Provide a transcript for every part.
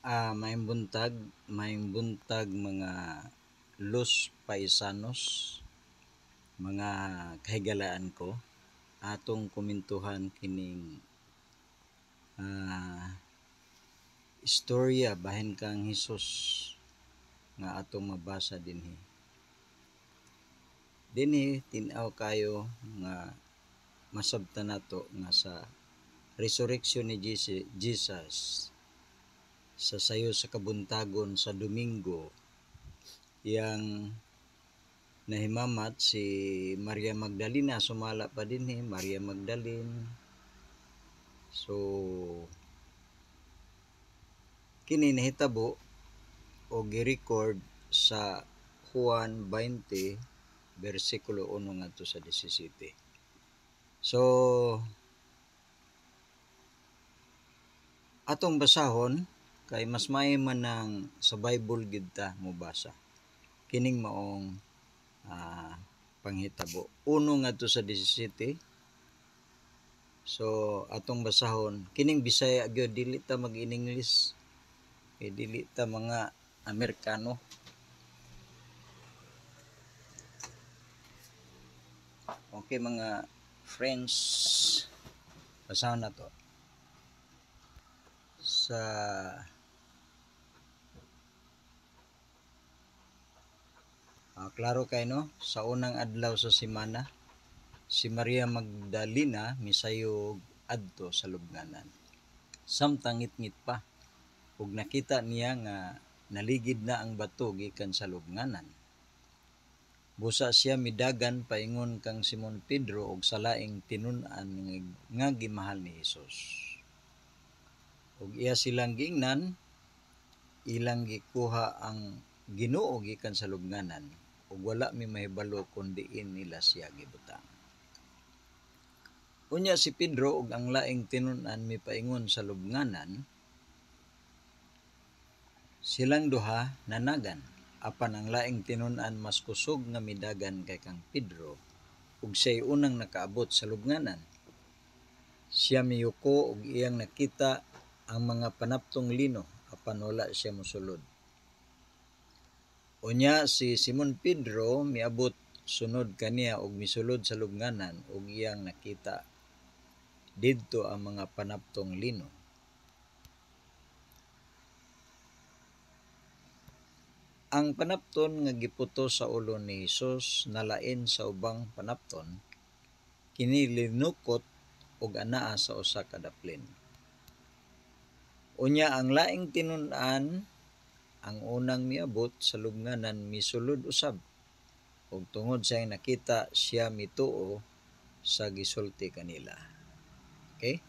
Maayong buntag mga Los Paisanos, mga kahigalaan ko. Atong komentuhan kining istorya bahin kang Hesus nga atong mabasa dinhi. Dinhi tin-aw kayo nga masabtan nato nga sa resurrection ni Jesus sa sayo sa kabuntagon sa Domingo yang nahimamat si Maria Magdalena, sumala pa din Maria Magdalene. So kini nahitabo o gi-record sa Juan 20 versikulo 1 ngadto sa 17. So atong basahon kay mas may man nang sa Bible gid ta mobasa. Kining maong panghitabo 1 ngadto sa 17. So atong basahon kining Bisaya gyud, dili ta mag-in-English. Dili ta mga Amerikano. Okay mga friends, basahon na to. Sa klaro kay no, sa unang adlaw sa semana, si Maria Magdalena misayog adto sa lubnganan. Samtang ngit-ngit pa ug nakita niya nga naligid na ang bato gikan sa lubnganan. Busa siya midagan paingon kang Simon Pedro ug sa laing tinun-an nga gimahal ni Hesus. Ug iya silang giingnan, ilang gikuha ang Ginoo gikan sa lubnganan ug wala mi mahibalo kun diin nila siya gibutang. Unya si Pedro ug ang laing tinun-an mipaingon sa lubnganan, silang duha nanagan, apan ang laing tinun-an mas kusog nga midagan kay kang Pedro ug siya'y unang nakaabot sa lubnganan. Siya miyuko ug iyang nakita ang mga panaptong lino apan wala siya mosulod. Unya si Simon Pedro miabot sunod kaniya ug misulod sa lubnganan ug iyang nakita didto ang mga panaptong lino. Ang panapton nga giputos sa ulo ni Hesus nalain sa ubang panapton, kini linukot ug anaa sa usa ka daplin. Unya ang laing tinun-an, ang unang miabot sa lubnganan misulod usab ug tungod sa nakita siya mituo sa gisulti kanila. Okay?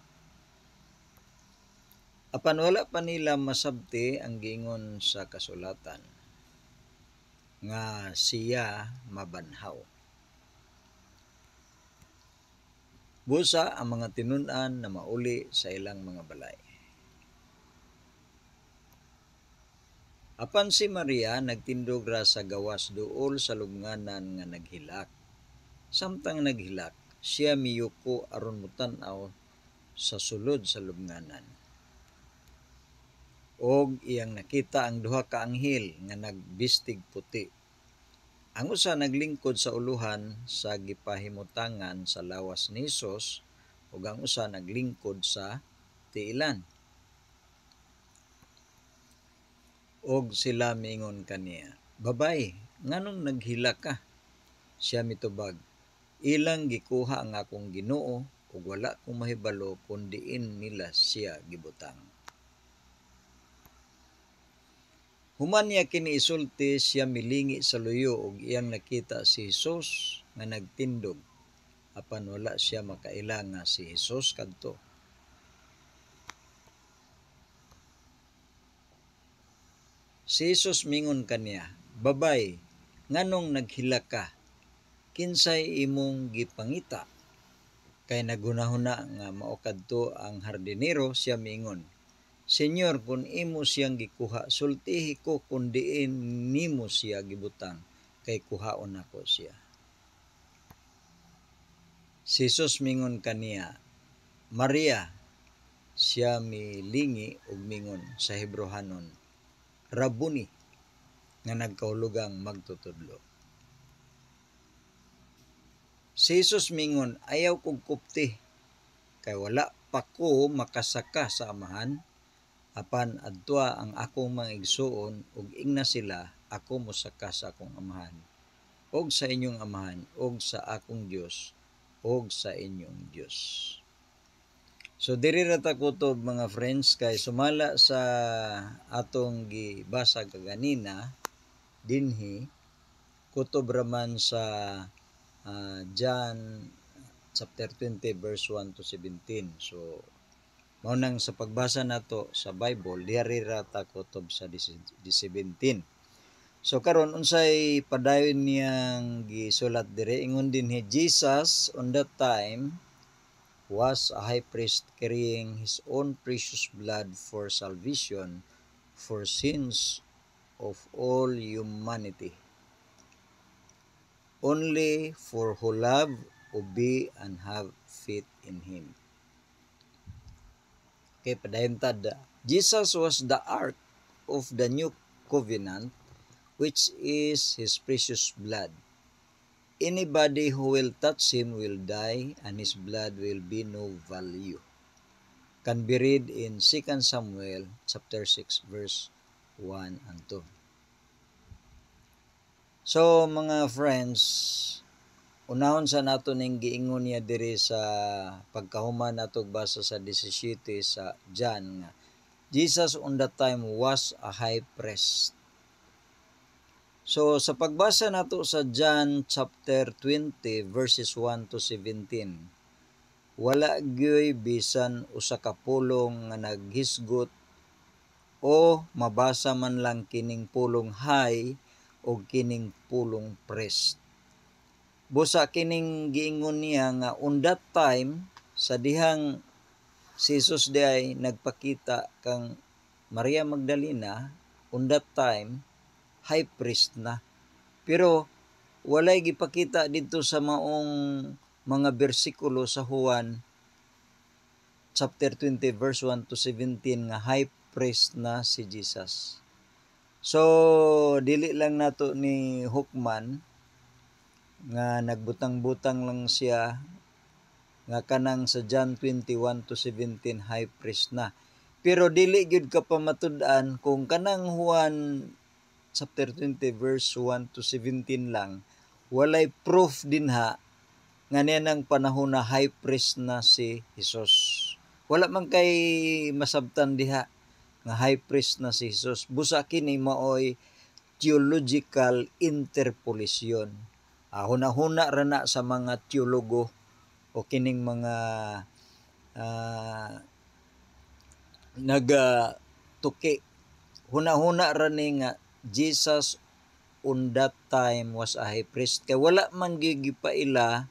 Apan wala pa nila masabti ang giingon sa kasulatan nga siya mabanhaw. Busa ang mga tinun-an na mauli sa ilang mga balay. Apan si Maria nagtindog ra sa gawas duol sa lubnganan nga naghilak. Samtang naghilak, siya miyuko aron mutan-aw sa sulod sa lubnganan. Og iyang nakita ang duha ka anghel nga nagbistig puti. Ang usa naglingkod sa uluhan sa gipahimutangan sa lawas ni Hesus ug ang usa naglingkod sa tiilan. Og sila miingon kaniya, "Babay, nganong naghilak ka?" Siya mitubag, "Ilang gikuha ang akong Ginoo ug wala kong mahibalo kun diin nila siya gibutang." Human niya kini isulti, siya milingi sa luyo ug iyang nakita si Hesus nga nagtindog, apan wala siya makaila nga si Hesus kadto. Si Hesus mingon kaniya, "Babay, nganong naghilak ka? Kinsay imong gipangita?" Kay naghunahuna nga mao kadto ang hardinero, siya miingon, "Senyor, kung imo siyang gikuha, sultihi ko kung diin nimo siya gibutang, kay kuhaon ako siya." Si Jesus mingon kaniya, "Maria." siya milingi og mingon sa Hebrehanon, Rabuni, nga nagkahulugang magtutudlo. Si Jesus mingon, ayaw kog kupti, kay wala pa ko makasaka sa amahan, apan adtua ang akong mga igsuon ug ingna sila ako mosaka sa akong amahan, og sa inyong amahan, og sa akong Dios, og sa inyong Dios. So diri ra ta kutob mga friends, kay sumala sa atong gibasa kaganina dinhi, kutob raman sa John chapter 20 verse 1 to 17. So mao nang sa pagbasa nato sa Bible, diri ra ta kutob sa 17. So karon unsay padayon niyang gisulat dire, ingon dinhi, Jesus on that time was a high priest carrying his own precious blood for salvation for sins of all humanity. Only for who love, obey, and have faith in him. Okay, padayon tad. Jesus was the ark of the new covenant, which is his precious blood. Anybody who will touch him will die, and his blood will be no value. Can be read in 2 Samuel chapter 6 verse 1 and 2. So mga friends, unahon sa nato ning giingon niya diri sa pagkahuman natog basa sa 17 sa John nga Jesus on that time was a high priest. So sa pagbasa nato sa John chapter 20 verses 1 to 17, wala gyoy bisan usa ka pulong nga naghisgot o mabasa man lang kining pulong high o kining pulong priest. Busa kining giingon niya nga on that time sa dihang si Jesus diay nagpakita kang Maria Magdalena, on that time high priest na. Pero walay gipakita dito sa maong mga bersikulo sa Juan chapter 20 verse 1 to 17 nga high priest na si Jesus. So dili lang nato ni hukman nga nagbutang-butang lang siya nga kanang sa John 21 to 17 high priest na. Pero dili gyud ka pamatud-an kung kanang Juan chapter 20 verse 1 to 17 lang, walay proof dinha nga niya ng panahon na high priest na si Jesus. Wala man kay masabtan diha nga high priest na si Jesus. Busa kini maoy theological interpolation. Huna-huna ra na sa mga teologo o kining mga nagtuki. Huna-huna ra ni nga Jesus on that time was a high priest. Kay wala man gigipaila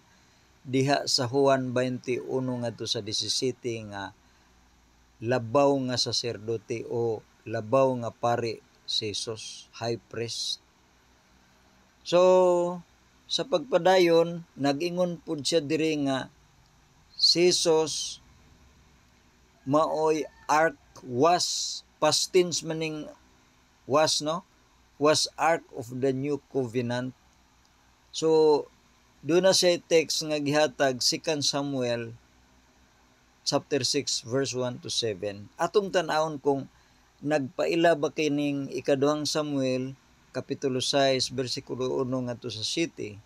diha sa Juan 21 ngadto sa 17 nga labaw nga saserdote o labaw nga pari si Jesus, high priest. So sa pagpadayon nag-ingon pud siya diri nga si Jesus maoy ark, was past tense maning was, no, was ark of the new covenant. So doon na siya text nga gihatag 2 Samuel chapter 6 verse 1 to 7. Atong tan-awon kung nagpaila ba kining ikaduhang Samuel kapitulo 6 bersikulo 1 ngadto sa 7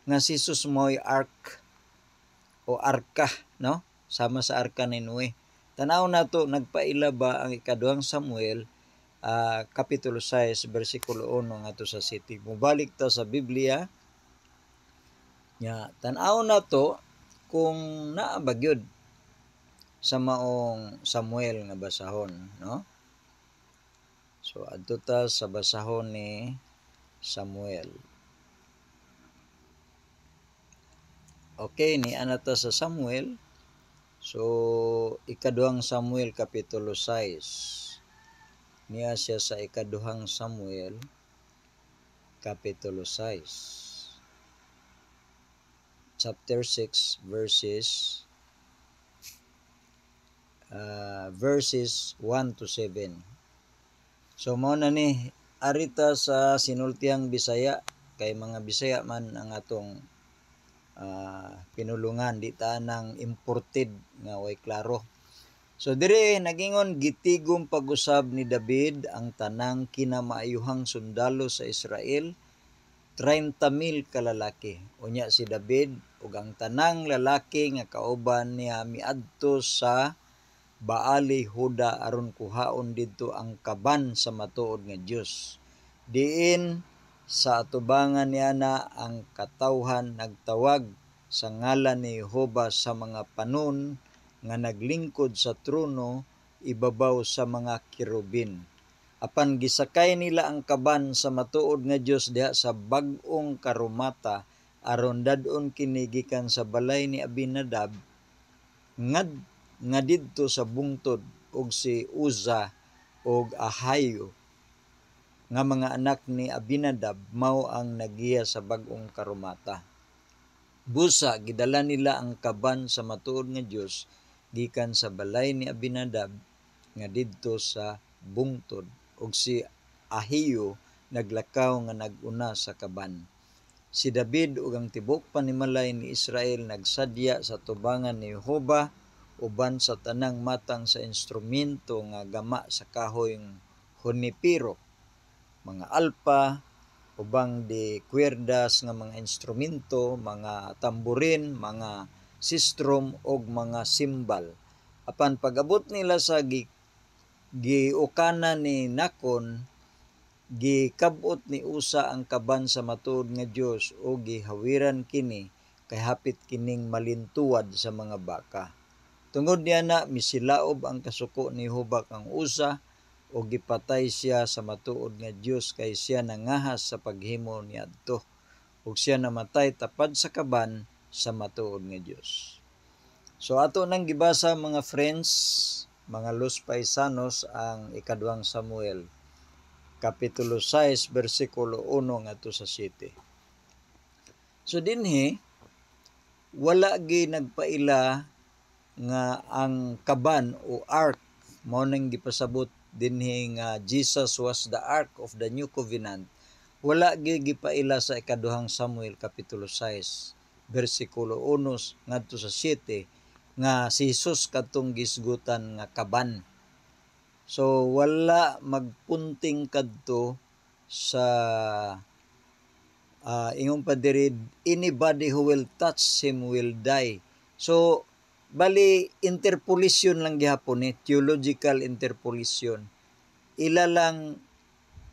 nga si Jesus mo'y ark o arka, no? Sama sa arka ni Noe. Tanaw nato nagpaila ba ang ikaduhang Samuel kapitulo 6 bersikulo 1 ngadto sa 7. Mubalik ta sa Biblia nya tan-aw nato kung naa ba gyud sa maong Samuel nga basahon, no? So adto ta sa basahon ni Samuel. Okay, ni anata sa Samuel. So ikaduhang Samuel kapitulo 6. Niya siya sa ikaduhang Samuel kapitulo 6. Chapter 6 verses verses 1 to 7. So mao na ni arita sa sinultiang Bisaya, kay mga Bisaya man ang atong pinulungan, di ta nang imported nga way klaro. So dire nagingon gitigom pag-usab ni David ang tanang kinamaayuhang sundalo sa Israel, 30,000 ka lalaki. Unya si David ug ang tanang lalaki nga kauban niya miadto sa Baali Huda aron kuhaon didto ang kaban sa matuod nga Dios. Diin sa atubangan niya na ang katawhan nagtawag sa ngalan ni Jehova sa mga panon nga naglingkod sa trono ibabaw sa mga kirubin. Apan gisakay nila ang kaban sa matuod nga Dios diha sa bag-ong karumata aron dadon kini gikan sa balay ni Abinadab nga didto sa bungtod, ug si Uza ug Ahayo nga mga anak ni Abinadab mao ang nagiya sa bag-ong karumata. Busa gidala nila ang kaban sa matuod nga Dios gikan sa balay ni Abinadab nga didto sa bungtod, ug si Ahiyo naglakaw nga nag-una sa kaban. Si David ug ang tibok panimalay ni Israel nagsadya sa tubangan ni Jehova uban sa tanang matang sa instrumento nga gama sa kahoy hunipiro, mga alpa, ubang di kwerdas nga mga instrumento, mga tamburin, mga sistrom og mga simbal. Apan pag-abot nila sa giukana ni Nakon, gikab-ot ni Usa ang kaban sa matuod nga Dios o gihawiran kini kay hapit kining malintuwad sa mga baka. Tungod niya na misilaob ang kasuko ni Jehova kang Usa o gipatay siya sa matuod nga Dios kay siya nangahas sa paghimo niadto ug siya namatay tapad sa kaban sa matuod nga Dios. So ato nang gibasa mga friends, mga los paisanos, ang ikaduhang Samuel kapitulo 6 bersikulo 1 ngadto sa 7. So dinhi wala gi nagpaila nga ang kaban o ark mao nang gipasabot dinhi nga Jesus was the ark of the new covenant. Wala gyud gipaila sa ikaduhang Samuel kapitulo 6 bersikulo 1 ngadto sa 7 nga si Jesus kadtong gisgutan nga kaban. So wala magpunting kadto sa ingon pa diri, anybody who will touch him will die. So bali interpolation lang gihapon ni, theological interpolation. Ila lang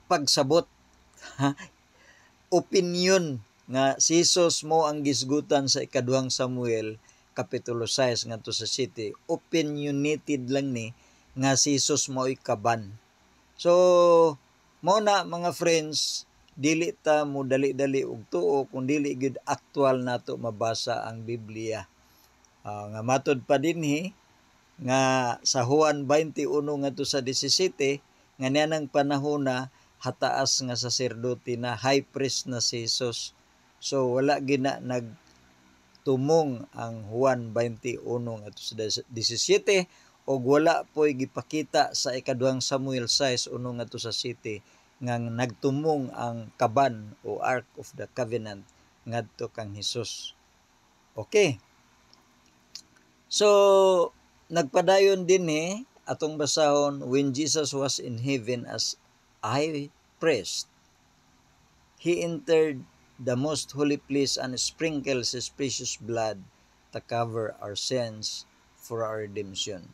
pagsabot opinion nga si Jesus mo ang gisgutan sa ikaduhang Samuel kapitulo 6 ngadto sa 7. Opinionated lang ni nga si Jesus mo'y kaban. So mo na mga friends, dili ta mo dali-dali og tuo kung dili gid aktual nato mabasa ang Biblia. Nga matod pa dinhi nga sa Juan 21 ngadto sa 17 nga nianang panahon na hataas nga saserdote na, high priest na si Jesus. So wala gina nagtumong ang Juan 21 ngadto sa 17 og wala po'y gipakita sa ikaduhang Samuel 6 ngadto sa 7 nga nagtumong ang kaban o Ark of the Covenant ngadto kang Hesus. Okay. So nagpadayon din atong basahon, when Jesus was in heaven as high priest, he entered the most holy place and sprinkled his precious blood to cover our sins for our redemption.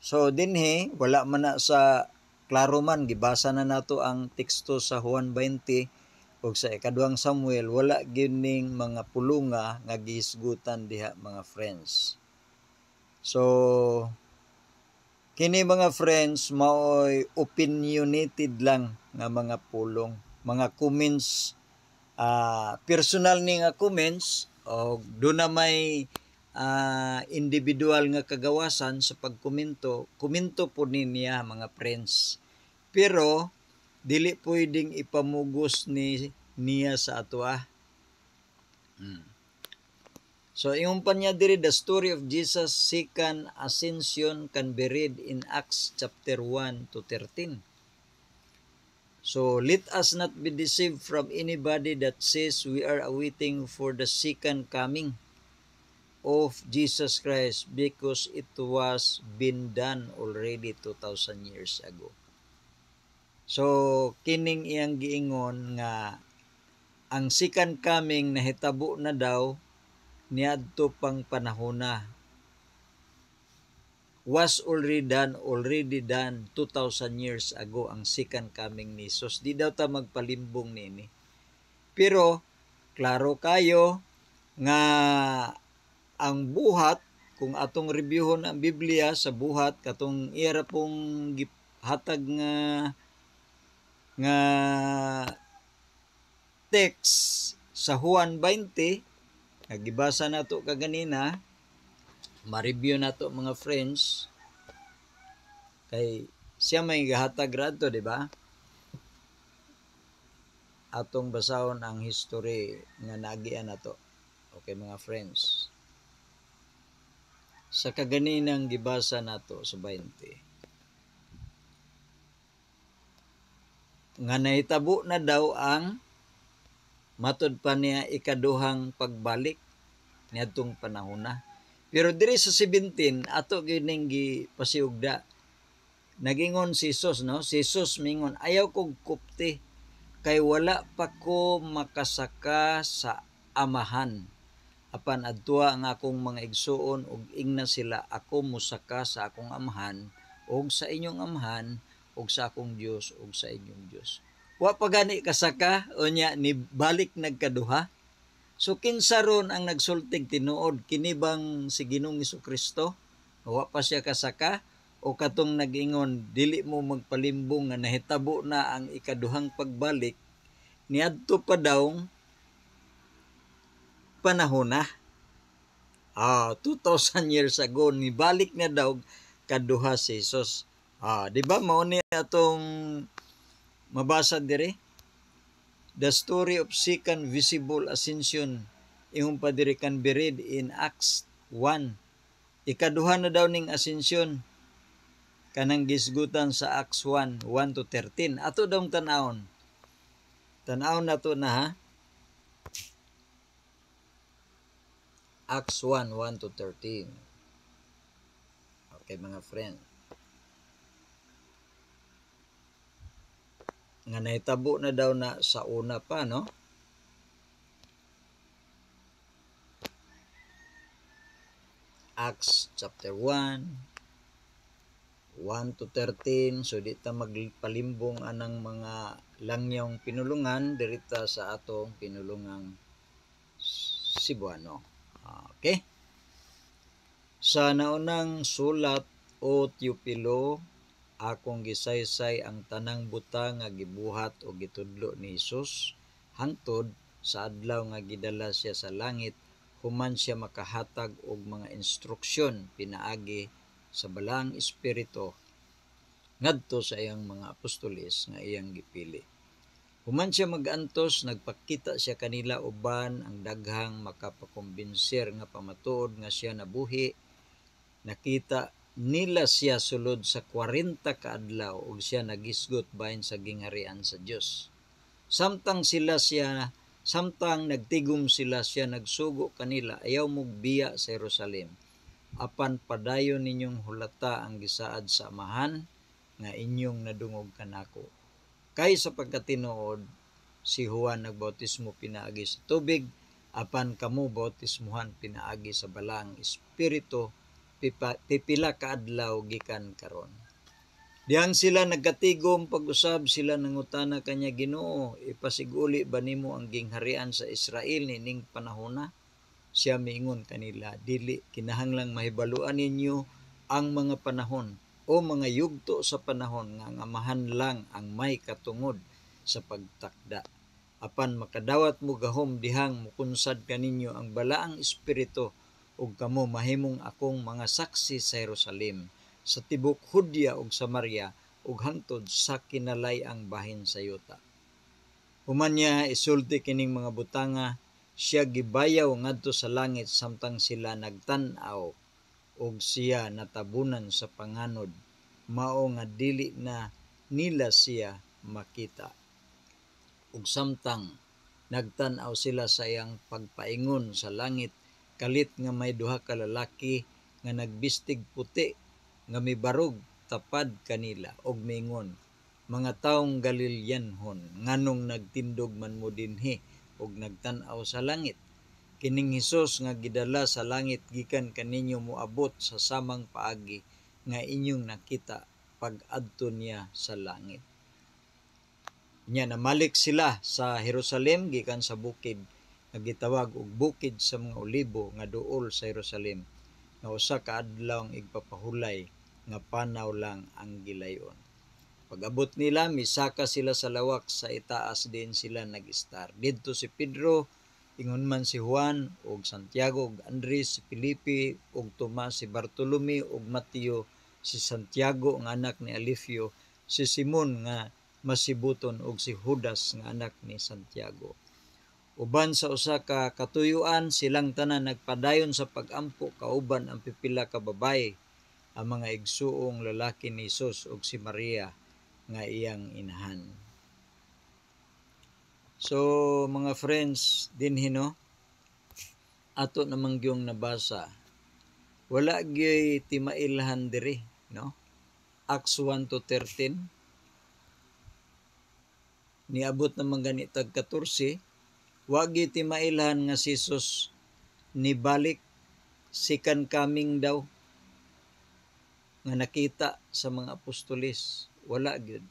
So dinhi wala man na sa klaro man, gibasa na nato ang teksto sa Juan 20 ug sa ikaduhang Samuel, wala gining mga pulunga nga gihisgutan diha mga friends. So kini mga friends mao'y opinionated lang nga mga pulong, mga comments, personal ni nga comments, o doon na may individual nga kagawasan sa pagkomento po niya mga friends. Pero dili pwedeng ipamugos niya sa ato. So ingon pa niya diri, the story of Jesus second ascension can be read in Acts chapter 1 to 13. So let us not be deceived from anybody that says we are awaiting for the second coming of Jesus Christ, because it was been done already 2,000 years ago. So kining iyang giingon nga ang second coming nahitabo na daw niadto pang panahona, was already done 2,000 years ago ang second coming ni Jesus. Di daw ta magpalimbong nini. Pero klaro kayo nga ang buhat, kung atong reviewon ang Biblia sa buhat, katong ira pong hatag nga text sa Juan 20, nagibasa nato kaganina, ma-review nato mga friends, kay siya may gahatag radto, di ba? Atong basahon ang history nga nagian nato. Okay mga friends. Sa kaganinang gibasa nato sa 20, nga nahitabo na daw ang matud pa niya ikaduhang pagbalik niadtong panahona. Pero diri sa 17 ato gining gipasiugda. Nagingon si Jesus, no? Si Jesus mingon, ayaw kog kupti kay wala pa ko makasaka sa amahan. Apan adtua ang akong mga igsuon ug ingna sila ako musaka sa akong amahan ug sa inyong amahan ug sa akong Dios ug sa inyong Dios. Wa pa gani kasaka unya ni balik nagkaduha. So kinsa ron ang nagsultig tinuod, kini bang si Ginoong Jesucristo? Wa pa siya kasaka o katong nag-ingon dili mo magpalimbong nga nahitabo na ang ikaduhang pagbalik niadto pa daw panahon na. 2,000 years ago ni balik na daw kaduha si Jesus. Di ba mao ni atong mabasa dire? The story of second visible ascension ingon pa diri can be read in Acts 1. Ikaduha na daw ning ascension kanang gisgutan sa Acts 1, 1 to 13. Ato daw tan-awon. Tan-awon nato na ha. Acts 1, 1 to 13. Okay mga friend. Nga nahitabo na daw na sa una pa, no? Acts chapter 1, 1 to 13. So dita magpalimbong anang mga langyong pinulungan dirita sa atong pinulungang Cebuano. Okay? Sa naunang sulat o Teopilo, akong gisaysay ang tanang butang nga gibuhat o gitudlo ni Jesus hangtod sa adlaw nga gidala siya sa langit human siya makahatag og mga instruksyon pinaagi sa balaang espiritu ngadto sa iyang mga apostoles nga iyang gipili. Human siya mag-antos, nagpakita siya kanila uban ang daghang makapakumbinser nga pamatuod nga siya nabuhi. Nakita nila siya sulod sa 40 ka adlaw ug siya nagisgot bahin sa gingharian sa Dios. Samtang nagtigom sila, siya nagsugo kanila, ayaw mugbiya sa Jerusalem. Apan padayon ninyong hulata ang gisaad sa amahan nga inyong nadungog kanako. Kay sa pagkatinuod, si Juan nagbautismo pinaagi sa tubig, apan kamo bautismuhan pinaagi sa balaang espiritu pipila ka adlaw gikan karon. Diyang sila nagkatigom pag-usab, sila nangutana kanya, Ginoo, ipasiguli ba nimo ang gingharian sa Israel nining panahona? Siya miingon kanila, dili, kinahanglang mahibaluan ninyo ang mga panahon o mga yugto sa panahon nga ang amahan lang ang may katungod sa pagtakda. Apan makadawat mo gahom dihang mukunsad kaninyo ang balaang espiritu ug kamo mahimong akong mga saksi sa Jerusalem, sa tibok Hudya ug Samaria ug hangtod sa kinalay-ang bahin sa yuta. Human niya isulti kining mga butanga, siya gibayaw ngadto sa langit samtang sila nagtan-aw ug siya natabunan sa panganod, mao nga dili na nila siya makita. Ug samtang nagtan-aw sila sa iyang pagpaingon sa langit, kalit nga may duha ka lalaki nga nagbistig puti nga mibarog tapad kanila og miingon, "Mga taong Galileanhon, nganong nagtindog man mo dinhi ug nagtan-aw sa langit? Kining Hesus nga gidala sa langit gikan kaninyo moabot sa samang paagi nga inyong nakita pag-adto niya sa langit." Nya namalik sila sa Jerusalem gikan sa bukid nga gitawag og bukid sa mga olibo nga duol sa Jerusalem, nga usa ka adlaw ang igpapahulay nga panaw lang ang gilayon. Pag-abot nila, misaka sila sa lawak sa itaas din sila nag-estar. Didto si Pedro, ingon man si Juan ug Santiago ug Andres, si Felipe ug Tomas, si Bartolome ug Mateo, si Santiago nga anak ni Alfeo, si Simon nga masibuton ug si Judas nga anak ni Santiago. Uban sa usa ka katuyuan, silang tanan nagpadayon sa pag-ampo kauban ang pipila ka babaye, ang mga igsuong lalaki ni Hesus ug si Maria nga iyang inahan. So mga friends, dinhi no, ato namang gyung nabasa, wala gyud timailhan diri, no? Acts 1-13 niabot naman gani tag 14, wa gyud timailhan nga si Jesus nibalik, second coming daw nga nakita sa mga apostoles, wala gyud.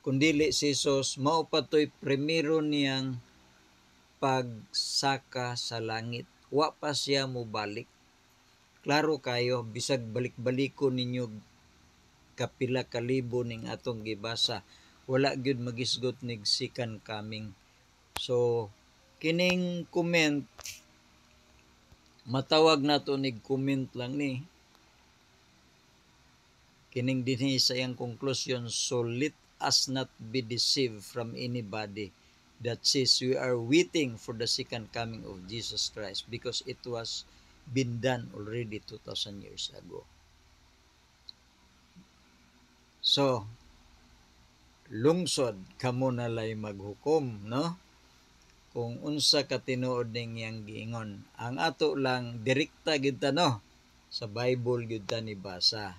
Kundili si Jesus mao patoy primero niyang pagsaka sa langit, wa pa siya mobalik. Klaro kayo, bisag balik-baliko ninyo kapila ka libo ning atong gibasa, wala gyud magisgot nig second coming. So kining comment, matawag nato nig comment lang ni, kining dinhi sa iyang conclusion, "So let us not be deceived from anybody that says we are waiting for the second coming of Jesus Christ, because it was been done already 2,000 years ago." So lungsod kamo nalay maghukom, no? Kung unsa ka tinuod ning iyang giingon. Ang ato lang direkta gyud ta, no, sa Bible gyud ta ni basa.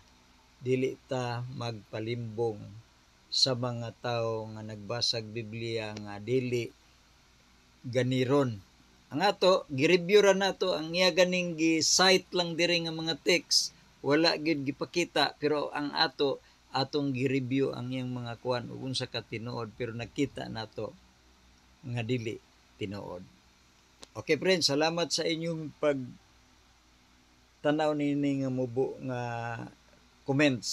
Dili ta magpalimbong sa mga tawo nga nagbasag Biblia nga dili ganiron. Ang ato gi-review ra nato ang iya ganing gi-cite lang diri nga mga text, wala gyud gipakita, pero ang ato atong gi-review ang iyang mga kuan ug unsa ka tinuod, pero nakita nato nga dili tinuod. Okay friends, salamat sa inyong pag tanaw nini nga mubo nga comments.